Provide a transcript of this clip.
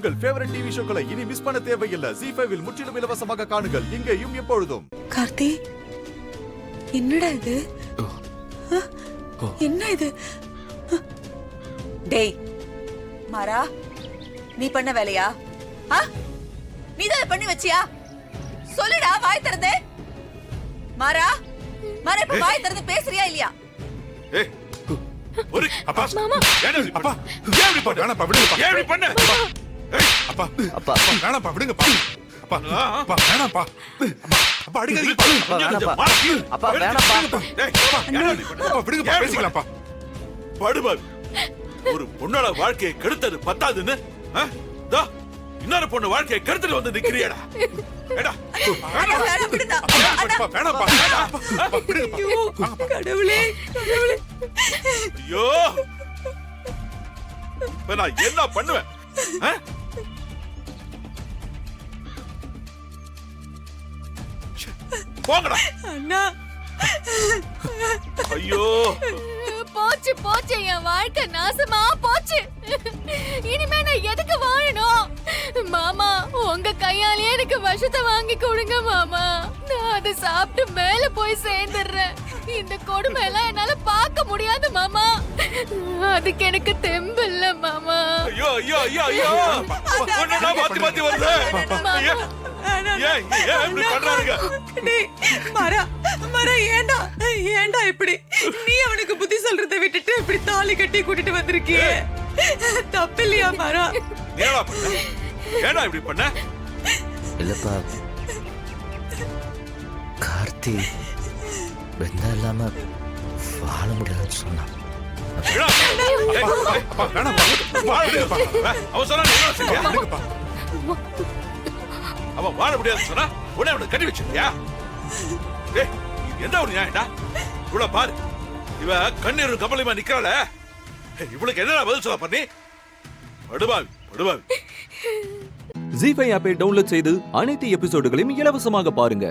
உங்கள் favourite TV ஷோக்களை இனி miss பண்ண தேவையில்லை. ZEE5 இல் முற்றிலும் இலவசமாக காணுங்கள். இங்கேயும் எப்பொழுதும். கார்த்தி, என்னடா இது? என்ன இது? டேய் மாறா, நீ பண்ண வேலையா? நீ தான் பண்ணி வச்சியா? சொல்லுடா, வாய் திறந்து. மாறா, மாறா, இப்ப வாய் திறந்து பேசுறியா இல்லையா? ஒரு அப்பா ஏன் அப்பா ஏன் இப்படி பண்ண? வேணாம்ப்பா, விடுங்கப்பா. ஏன் இப்படி பண்ண? அப்பா அப்பா வேணாம்ப்பா, விடுங்கப்பா. அப்பா அப்பா வேணாம்ப்பா. அப்பா அடிக்காதீங்கப்பா. அப்பா வேணாம்ப்பா. டேய் அப்பா ஏன் இப்படி பண்ண? அப்பா விடுங்கப்பா, பேசிக்கலாம்ப்பா. படுபாவி, ஒரு பொண்ணோட வாழ்க்கையை கெடுத்தது பத்தாதுன்னு தா இன்னொரு பொண்ணு வாழ்க்கையை கெடுத்துட்டு வந்து நிக்கிறியடா. ஏடா வேணாம், விடுடா. வேணாம்ப்பா. கடவுளே, கடவுளே. ஐயோ, இப்ப நான் என்ன பண்ணுவேன்? போங்கடா அண்ணா. ஐயோ, போச்சு போச்சு, என் வாழ்க்கை நாசமா போச்சு. இனிமே நான் எதுக்கு வாழணும்? மாமா, உங்க கையாலேயே எனக்கு விஷத்தை வாங்கி கொடுங்க மாமா. நான் அதை சாப்பிட்டு மேல போய் சேர்ந்துடுறேன். இந்த கொடுமை எல்லாம் என்னால பார்க்க முடியாது மாமா. அதுக்கு எனக்கு தெம்பு இல்ல மாமா. ஐயோ ஐயோ ஐயோ ஐயோ, ஒண்ணுனா மாத்தி மாத்தி வருது. ஏன் இப்படி பண்றாருங்க? மாறா, மாறா, ஏண்டா ஏண்டா இப்படி? நீ அவனுக்கு புத்தி சொல்றதை விட்டுட்டு இப்படி தாலி கட்டி கூட்டிட்டு வந்திருக்கியே, தப்பு இல்லையா மாறா? ஏடா பண்ண? ஏடா இப்படி பண்ண? இல்லப்பா, கார்த்தி வெந்தா இல்லாம வாழ முடியாதுன்னு சொன்னான். அவன் வாழ முடியாது சொன்னா உடனே அவனை கட்டி வச்சிருக்கியா? எந்த ஒரு நியாயம்டா? இவ்வளவு பாரு, இவ கண்ணீரும் கமலையுமா நிக்கிறாள, இவளுக்கு என்ன பதில் சொல்ல பண்ணி? படுபாவி படுபாவி. ZEE5 ஆப்பை டவுன்லோட் செய்து அனைத்து எபிசோடுகளையும் இலவசமாக பாருங்க.